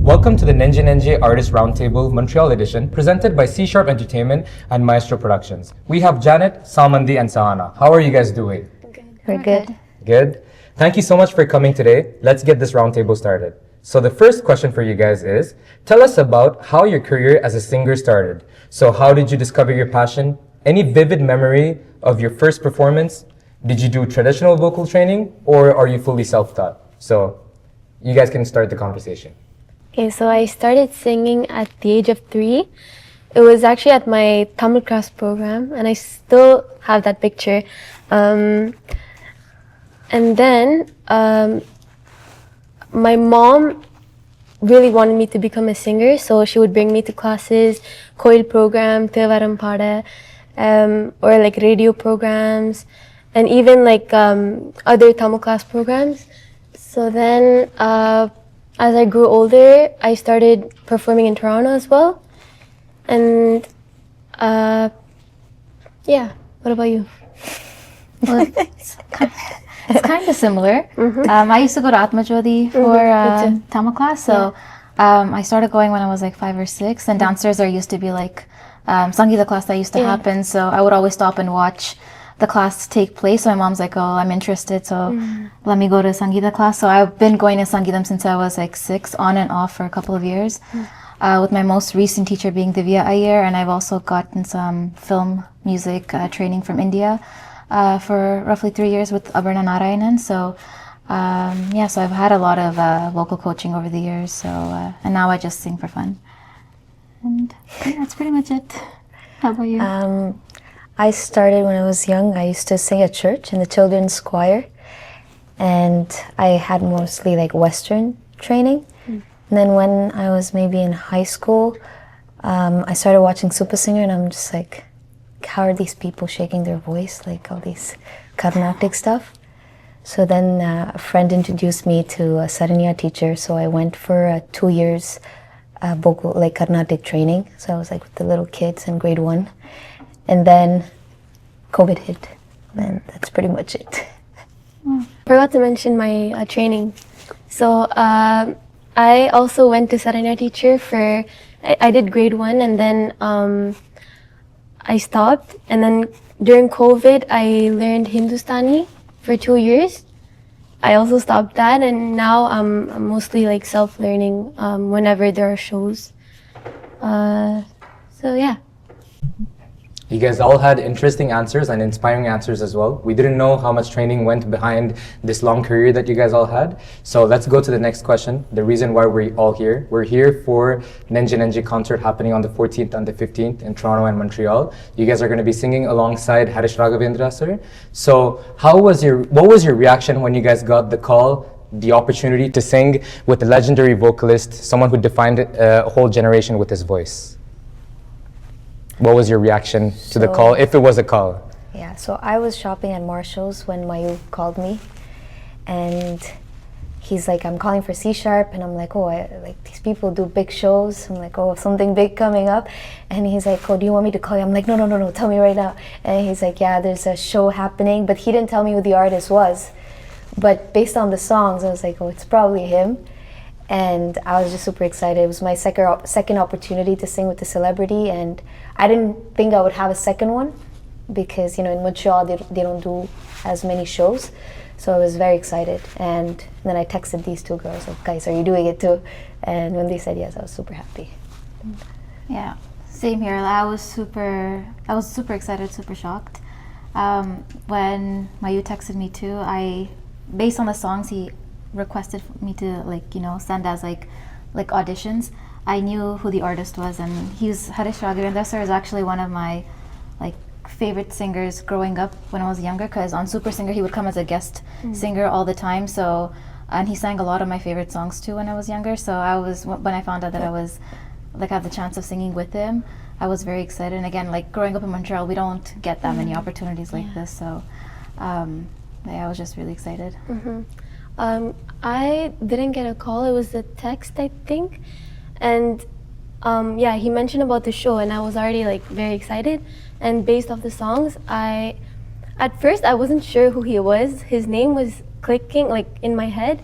Welcome to the Nenje Nenje Artist Roundtable Montreal edition, presented by C Sharp Entertainment and Maestro Productions. We have Janet, Salmandi, and Sahana. How are you guys doing? Good. We're good. Good. Thank you so much for coming today. Let's get this roundtable started. So the first question for you guys is, tell us about how your career as a singer started. So how did you discover your passion? Any vivid memory of your first performance? Did you do traditional vocal training, or are you fully self-taught? So you guys can start the conversation. Okay, so I started singing at the age of 3. It was actually at my Tamil class program, and I still have that picture. And then my mom really wanted me to become a singer, so she would bring me to classes, Koil program, Thevaram Pada, or like radio programs, and even like other Tamil class programs. So then, as I grew older, I started performing in Toronto as well. And yeah, what about you? Well, it's kind of similar. I used to go to Atmajodi for Tamil class, so I started going when I was like 5 or 6, and downstairs there used to be like Sangeeta class that used to happen, so I would always stop and watch the class take place. So my mom's like, oh, I'm interested, so let me go to Sangeeta class. So I've been going to Sangeetam since I was like 6, on and off for a couple of years, with my most recent teacher being Divya Iyer, and I've also gotten some film music training from India for roughly 3 years with Abarna Narayanan. So so I've had a lot of vocal coaching over the years, so and now I just sing for fun. And yeah, that's pretty much it. How about you? I started when I was young. I used to sing at church in the children's choir, and I had mostly like Western training. And then when I was maybe in high school, I started watching Super Singer, and I'm just like, how are these people shaking their voice, like all these Carnatic stuff? So then a friend introduced me to a Saranya teacher, so I went for 2 years vocal, like Carnatic training. So I was like with the little kids in grade 1. And then COVID hit, and that's pretty much it. Forgot to mention my training. So I also went to Saranya teacher for, I did grade 1, and then I stopped. And then during COVID, I learned Hindustani for 2 years. I also stopped that, and now I'm mostly like self-learning whenever there are shows. So yeah. You guys all had interesting answers and inspiring answers as well. We didn't know how much training went behind this long career that you guys all had. So let's go to the next question. The reason why we're all here. We're here for Nenje Nenje concert happening on the 14th and the 15th in Toronto and Montreal. You guys are going to be singing alongside Harish Raghavendra, sir. So what was your reaction when you guys got the call, the opportunity to sing with a legendary vocalist, someone who defined a whole generation with his voice? What was your reaction to the call, if it was a call? Yeah, so I was shopping at Marshall's when Mayu called me, and he's like, I'm calling for C Sharp, and I'm like, oh, like these people do big shows. I'm like, oh, something big coming up. And he's like, oh, do you want me to call you? I'm like, no, tell me right now. And he's like, yeah, there's a show happening, but he didn't tell me who the artist was. But based on the songs, I was like, oh, it's probably him. And I was just super excited. It was my second opportunity to sing with a celebrity, and I didn't think I would have a second one because, in Montreal they don't do as many shows. So I was very excited, and then I texted these two girls, like, guys, are you doing it too? And when they said yes, I was super happy. Yeah, same here. I was super excited, super shocked. When Mayu texted me too, based on the songs he requested me to send as like auditions, I knew who the artist was, and Harish Raghavendra sir is actually one of my favorite singers growing up when I was younger, because on Super Singer he would come as a guest singer all the time. So, and he sang a lot of my favorite songs too when I was younger. So when I found out that I was had the chance of singing with him, I was very excited. And again, growing up in Montreal, we don't get that many opportunities like this. So I was just really excited. I didn't get a call. It was a text, I think, and he mentioned about the show, and I was already very excited. And based off the songs, at first I wasn't sure who he was. His name was clicking in my head,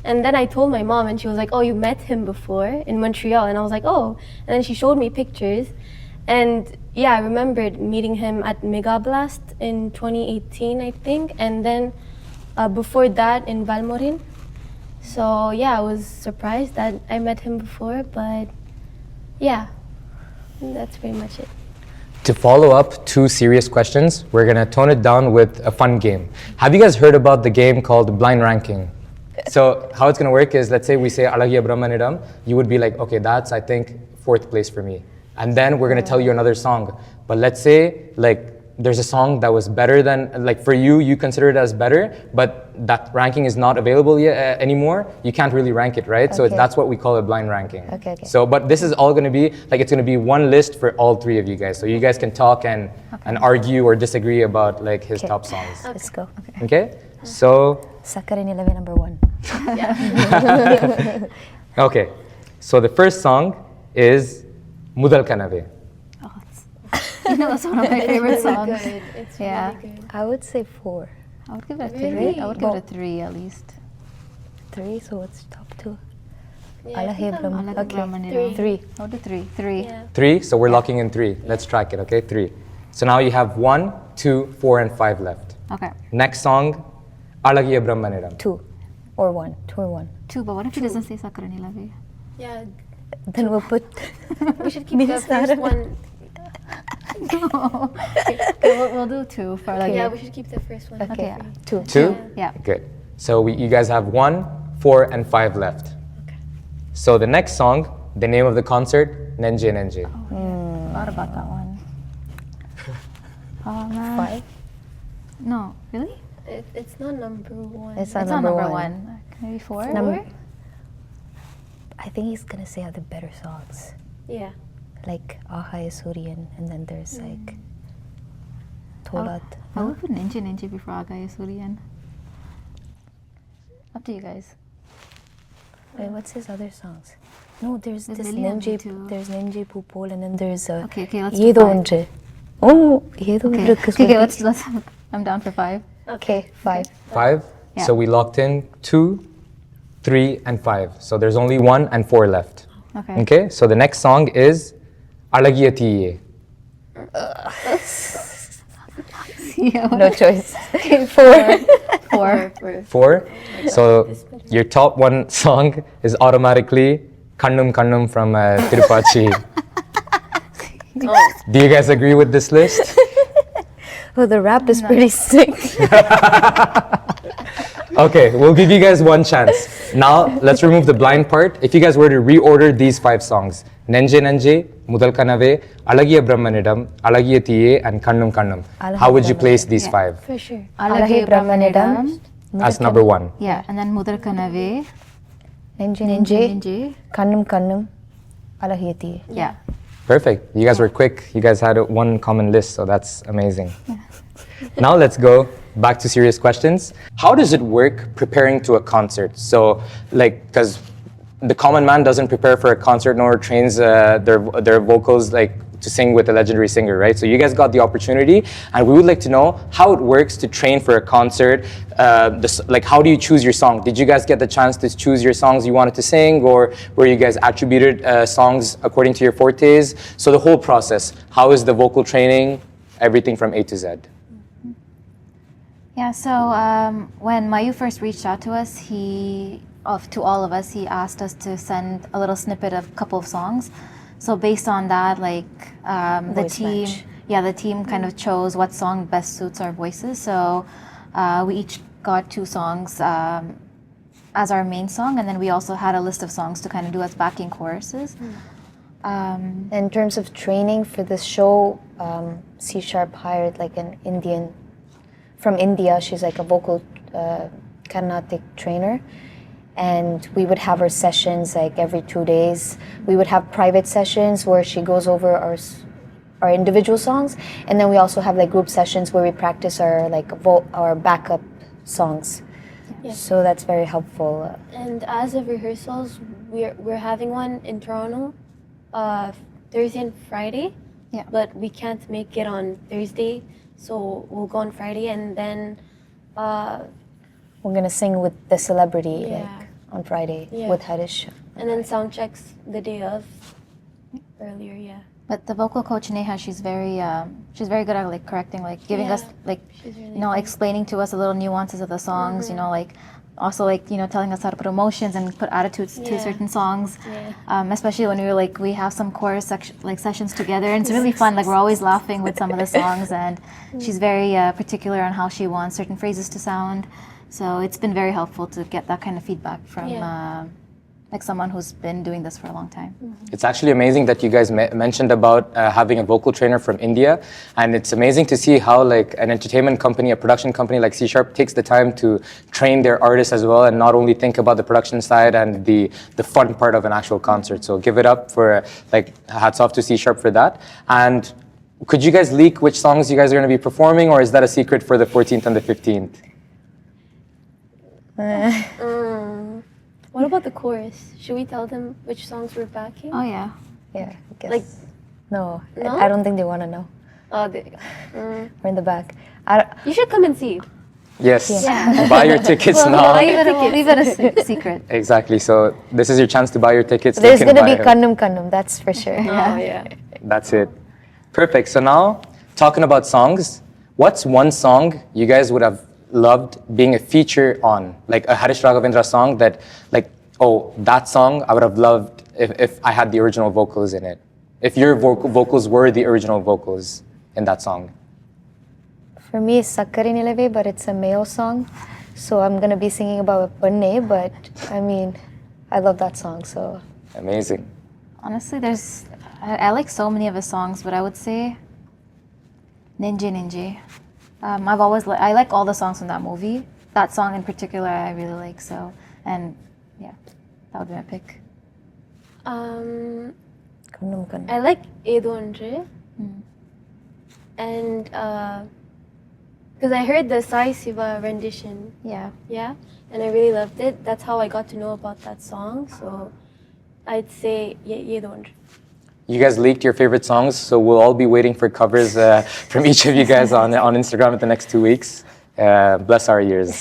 And then I told my mom, and she was like, "Oh, you met him before in Montreal?" And I was like, "Oh." And then she showed me pictures, and yeah, I remembered meeting him at Mega Blast in 2018, I think, and then before that in Valmorin. So yeah, I was surprised that I met him before, but yeah, that's pretty much it. To follow up 2 serious questions, we're gonna tone it down with a fun game. Have you guys heard about the game called blind ranking? So how it's gonna work is, let's say we say Alagia Brahmanidam, you would be like, okay, that's I think 4th place for me. And then we're gonna tell you another song. But let's say like there's a song that was better than, like for you, you consider it as better, but that ranking is not available yet, anymore. You can't really rank it, right? So Okay. that's what we call a blind ranking. Okay. So, but this is all gonna be, like it's gonna be one list for all 3 of you guys. So you guys can talk and argue or disagree about like his Okay. top songs. Let's go. Okay? So, Sakarin 11 number 1. okay. So the first song is Mudal Kanave. You know, that's one of my favorite songs. It's Yeah. really good. I would say 4. I would give it a Really? 3. I would give it a 3 at least. 3, so what's top 2? Yeah, I think Alahi I'm- Brahman. Alaga Okay. Brahmanidam. 3. I would do 3. 3. Yeah. 3, so we're locking in 3. Let's track it, okay? 3. So now you have 1, 2, 4, and 5 left. Okay. Next song, Alagiya Brahmanidam. 2 or 1. 2 or 1. 2, but what if he doesn't say Sakarani Lavi? Yeah, Then we'll put. we should keep the first one. Okay, we'll do 2 for like. Yeah, we should keep the first one. Okay. yeah. 2. 2? Yeah. Good. So you guys have 1, 4, and 5 left. Okay. So the next song, the name of the concert, Nenje Nenje. Thought about that one. Oh man. 5. No, really? It's not number 1. It's not It's not number number 1. 1. Maybe 4? I think he's gonna say other better songs. Yeah. Like Ahai Surian, and then there's like Tolat. I would put Ninja Ninja before Agaya Surian. Up to you guys. Wait, what's his other songs? No, there's There's this Lilian Ninja. too. There's Ninja Pupol, and then there's Okay, let's do Yedo 5. Unje. Oh, Yedo Okay, Unje. okay, let's I'm down for 5. Okay, 5. 5? Yeah. So we locked in 2, 3, and 5. So there's only 1 and 4 left. Okay. Okay, so the next song is Alagiya Tiye. Yeah. No choice. 4. 4. 4. So your top 1 song is automatically Kannum Kannum from Tirupati. Do you guys agree with this list? Oh, the rap is pretty sick. Okay, we'll give you guys 1 chance. Now, let's remove the blind part. If you guys were to reorder these 5 songs, Nenje Nenje, Mudal Kanave, Alagiya Brahmanidam, Alagiya Tiye, and Kannum Kannum, how would you place these 5 For sure. Alahi Brahmanidam. as number 1? Yeah, and then Mudar Kanave. Ninja Ninja, Ninja. Kannum Kannum, Alahiyati. Yeah. Perfect. You guys were quick. You guys had 1 common list, so that's amazing. Now let's go back to serious questions. How does it work preparing to a concert? So, like, because the common man doesn't prepare for a concert nor trains their vocals like to sing with a legendary singer, right? So you guys got the opportunity, and we would like to know how it works to train for a concert. Like, how do you choose your song? Did you guys get the chance to choose your songs you wanted to sing, or were you guys attributed songs according to your fortes? So the whole process, how is the vocal training, everything from A to Z? Yeah, so when Mayu first reached out to us, to all of us, he asked us to send a little snippet of a couple of songs. So based on that, like the Voice team, match. the team kind of chose what song best suits our voices. So we each got 2 songs as our main song, and then we also had a list of songs to kind of do as backing choruses. In terms of training for this show, C Sharp hired like an Indian from India. She's like a vocal Carnatic trainer. And we would have our sessions like every 2 days. We would have private sessions where she goes over our individual songs, and then we also have like group sessions where we practice our like our backup songs. Yeah. So that's very helpful. And as of rehearsals, we're having one in Toronto, Thursday and Friday. Yeah. But we can't make it on Thursday, so we'll go on Friday, and then We're gonna sing with the celebrity yeah. like on Friday Yeah. with Harish. And then sound checks the day of. Earlier, yeah. But the vocal coach Neha, she's very good at like correcting, like giving us like She's really you know, explaining to us the little nuances of the songs. You know, like also like you know telling us how to put emotions and put attitudes to Yeah. certain songs. Yeah. Especially when we have some chorus sessions together, and it's really fun. Like we're always laughing with some of the songs, and she's very particular on how she wants certain phrases to sound. So it's been very helpful to get that kind of feedback from like someone who's been doing this for a long time. It's actually amazing that you guys mentioned about having a vocal trainer from India, and it's amazing to see how like an entertainment company, a production company like C# takes the time to train their artists as well, and not only think about the production side and the fun part of an actual concert. So give it up for like hats off to C# for that. And could you guys leak which songs you guys are going to be performing, or is that a secret for the 14th and the 15th? What about the chorus? Should we tell them which songs we're backing? Oh yeah. Yeah, I guess. Like- no, No? I don't think they want to know. Oh, We're in the back. you should come and see. Yes. Buy your tickets now. We'll leave it a secret. Exactly. So this is your chance to buy your tickets. There's You can going to be buy them. kannum kannum, that's for sure. Oh, yeah. That's it. Perfect. So now, talking about songs, what's one song you guys would have loved being a feature on? Like a Harish Raghavendra song that, like, oh, that song I would have loved if I had the original vocals in it. If your vocals were the original vocals in that song. For me, it's Sakkari Nilave, but it's a male song. So I'm going to be singing about Panne, but I mean, I love that song, so. Amazing. Honestly, I like so many of his songs, but I would say Ninja Ninja. I like all the songs from that movie. That song in particular, I really like. So, and yeah, that would be my pick. Kannum kannum. I like Edo Andre. And because I heard the Sai Siva rendition, Yeah. and I really loved it. That's how I got to know about that song. So I'd say Edo Andre. You guys leaked your favorite songs, so we'll all be waiting for covers from each of you guys on Instagram in the next 2 weeks. Bless our ears.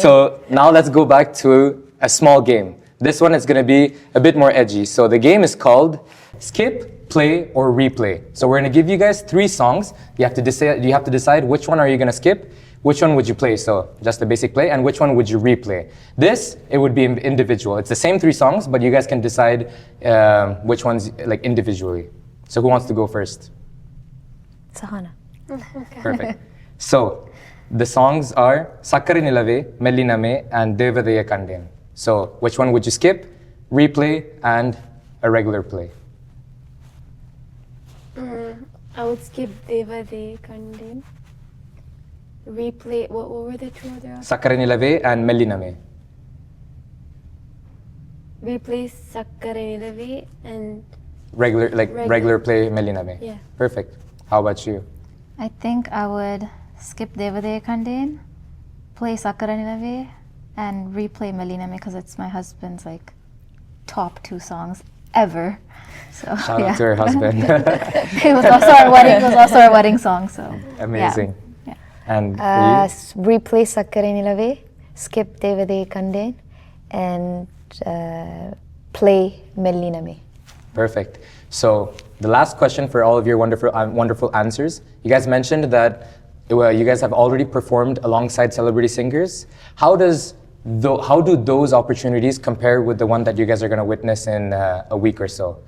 So now let's go back to a small game. This one is going to be a bit more edgy. So the game is called Skip, Play, or Replay. So we're going to give you guys 3 songs. You have to decide which one are you going to skip, which one would you play, so just the basic play, and which one would you replay. It would be individual. It's the same 3 songs, but you guys can decide which ones like individually. So who wants to go first? Sahana. Perfect. So the songs are Sakkari Nilave, Melliname, and Devadaya Kanden. So which one would you skip, replay, and a regular play? I would skip Deva De Kanden. Replay. What were the 2 other? Sakkari Nilave and Melliname. Replay Sakkare Nilave and Regular play Melliname. Yeah. Perfect. How about you? I think I would skip Devadaya Kanden, play Sakkara Nilave, and replay Meliname because it's my husband's like top 2 songs ever. So Shout out to her husband. it was also our wedding song. So Amazing. Yeah. And for you? Replay Sakkari Nilave, skip Devade Kanden, and play Melliname. Perfect. So the last question for all of your wonderful answers. You guys mentioned that you guys have already performed alongside celebrity singers. How do those opportunities compare with the one that you guys are going to witness in a week or so?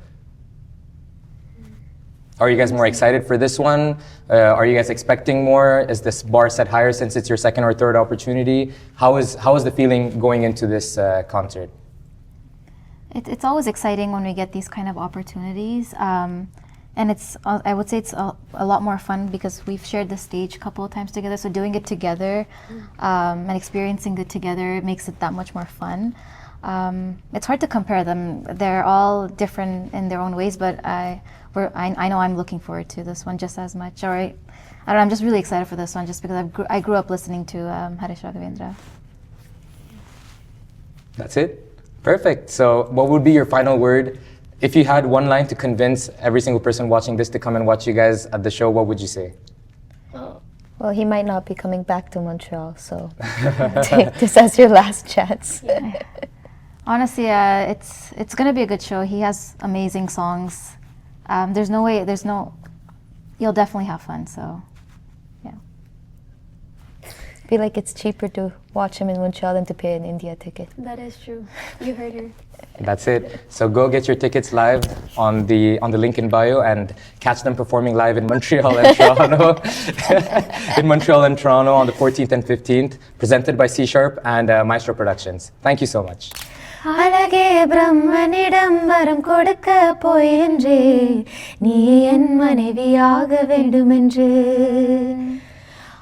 Are you guys more excited for this one? Are you guys expecting more? Is this bar set higher since it's your second or third opportunity? How is the feeling going into this concert? It's always exciting when we get these kind of opportunities. And I would say it's a lot more fun because we've shared the stage a couple of times together. So doing it together and experiencing it together makes it that much more fun. It's hard to compare them. They're all different in their own ways, but I know I'm looking forward to this one just as much. I'm just really excited for this one just because I grew up listening to Harish Raghavendra. That's it? Perfect. So what would be your final word? If you had one line to convince every single person watching this to come and watch you guys at the show, what would you say? Well, he might not be coming back to Montreal, so take this as your last chance. Honestly, it's gonna be a good show. He has amazing songs. You'll definitely have fun. So, yeah. I feel like it's cheaper to watch him in Montreal than to pay an India ticket. That is true. You heard her. That's it. So go get your tickets live on the link in bio and catch them performing live in Montreal and Toronto. In Montreal and Toronto on the 14th and 15th, presented by C Sharp and Maestro Productions. Thank you so much. அழகே பிரம்மனிடம் வரம் கொடுக்க போயின்றே நீ என் மனைவியாக வேண்டுமென்று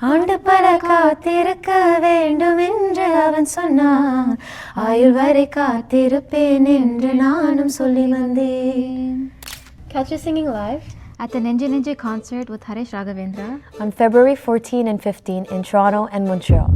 ஆண்டு பல காத்திருக்க வேண்டுமென்று அவன் சொன்னான் ஆயுள் வரை காத்திருப்பேன் என்று நானும் சொல்லி வந்தேன். Catch you singing live At the Ninja Ninja concert with Harish Raghavendra On February 14 and 15 in Toronto and Montreal.